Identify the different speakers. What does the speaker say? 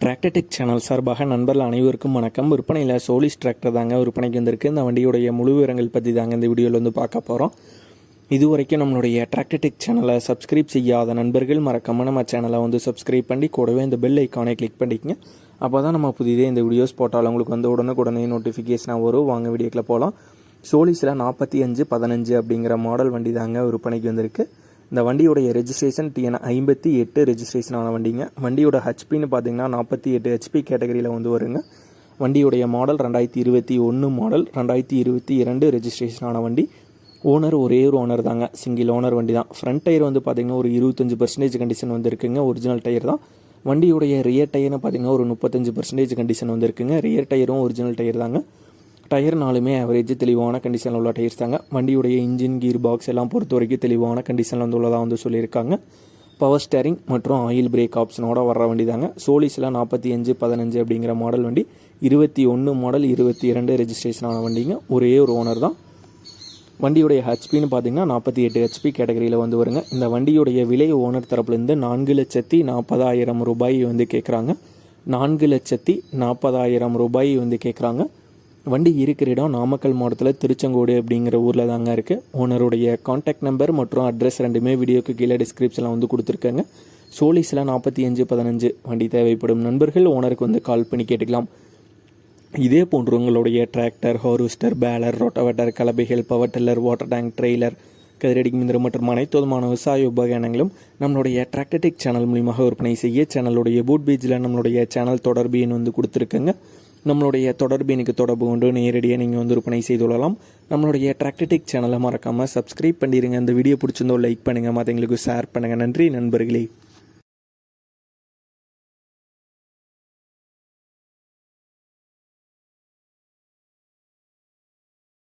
Speaker 1: Tractor tech channel சார்பாக நண்பர்கள் அனைவருக்கும் வணக்கம். விற்பனையில் சோலிஸ் டிராக்டர் தாங்க விற்பனைக்கு வந்திருக்கு. இந்த வண்டியுடைய முழு விவரங்கள் பற்றி தாங்க இந்த வீடியோவில் வந்து பார்க்க போகிறோம். இதுவரைக்கும் நம்மளுடைய டிராக்டர் டெக் சேனலை சப்ஸ்கிரைப் செய்யாத நண்பர்கள் மறக்காம நம்ம சேனலை வந்து சப்ஸ்கிரைப் பண்ணி கூடவே இந்த பெல் ஐக்கானை கிளிக் பண்ணிக்கங்க. அப்போ தான் நம்ம புதிதே இந்த வீடியோஸ் போட்டால் உங்களுக்கு வந்து உடனே நோட்டிஃபிகேஷனாக வரும். வாங்க வீடியோக்கில் போகலாம். சோலிஸில் 4515 அப்படிங்கிற மாடல் வண்டி தாங்க விற்பனைக்கு வந்திருக்கு. இந்த வண்டியோடைய ரெஜிஸ்ட்ரேஷன் TN 58 ரெஜிஸ்ட்ரேஷனான வண்டிங்க. வண்டியோட ஹெச்பின்னு பார்த்தீங்கன்னா 48 ஹெச்பி கேட்டகரியில் வந்து வருங்க. வண்டியுடைய மாடல் 2021 மாடல், 2022 ரெஜிஸ்ட்ரேஷனான வண்டி. ஓனர் ஒரே ஒரு ஓனர் தாங்க, சிங்கிள் ஓனர் வண்டி தான். ஃப்ரண்ட் டயர் வந்து பார்த்திங்கன்னா ஒரு 25% கண்டிஷன் வந்து இருக்குங்க, ஒரிஜினல் டயர் தான். வண்டியுடைய ரியர் டயர்னு பார்த்திங்கன்னா ஒரு 35% கண்டிஷன் வந்து இருக்குங்க. ரியர் டயரும் ஒரிஜினல் டயர் தாங்க. டயர் நாலுமே ஆவரேஜ் தெளிவான கண்டிஷனில் உள்ள டயர்ஸ் தாங்க. வண்டியுடைய இன்ஜின் கீர் பாக்ஸ் எல்லாம் பொறுத்த வரைக்கும் தெளிவான கண்டிஷனில் வந்து உள்ளதாக வந்து சொல்லியிருக்காங்க. பவர் ஸ்டேரிங் மற்றும் ஆயில் பிரேக் ஆப்ஷனோட வர்ற வண்டி தாங்க. சோலிஸில் 4515 அப்படிங்கிற மாடல் வண்டி, 21 மாடல், 22 ரெஜிஸ்ட்ரேஷனான வண்டிங்க. ஒரே ஒரு ஓனர் தான். வண்டியுடைய ஹெச்பின்னு பார்த்தீங்கன்னா 48 ஹெச்பி கேட்டகரியில் வந்து வருங்க. இந்த வண்டியுடைய விலை ஓனர் தரப்புலேருந்து 4,40,000 ரூபாய் வந்து கேட்குறாங்க. 4,40,000 ரூபாய் வந்து கேட்குறாங்க. வண்டி இருக்கிற இடம் நாமக்கல் மாவட்டத்தில் திருச்செங்கோடு அப்படிங்கிற ஊரில் தாங்க இருக்குது. ஓனருடைய கான்டாக்ட் நம்பர் மற்றும் அட்ரஸ் ரெண்டுமே வீடியோக்கு கீழே டிஸ்கிரிப்ஷனில் வந்து கொடுத்துருக்கேங்க. சோலிஸில் 4515 வண்டி தேவைப்படும் நண்பர்கள் ஓனருக்கு வந்து கால் பண்ணி கேட்டுக்கலாம். இதே போன்று உங்களுடைய டிராக்டர், ஹார்வெஸ்டர், பேலர், ரோட்டவேட்டர், கலப்பைகள், power tiller, water tank, trailer, கதிரடி மிந்திரம் மற்றும் அனைத்து விதமான விவசாய உபகரணங்களும் நம்மளுடைய டிராக்டர் டெக் சேனல் மூலியமாக விற்பனை செய்ய சேனலுடைய பூட் பேஜில் நம்மளுடைய சேனல் தொடர்பு எண் வந்து கொடுத்துருக்குங்க. நம்மளுடைய தொடர்பு எனக்கு தொடர்பு கொண்டு நேரடியாக நீங்கள் வந்து விற்பனை செய்து கொள்ளலாம். நம்மளுடைய டிராக்டர் டெக் சேனலை மறக்காமல் சப்ஸ்கிரைப் பண்ணிடுங்க. இந்த வீடியோ பிடிச்சிருந்தோ லைக் பண்ணுங்கள், மற்றவங்களுக்கு ஷேர் பண்ணுங்கள். நன்றி நண்பர்களே.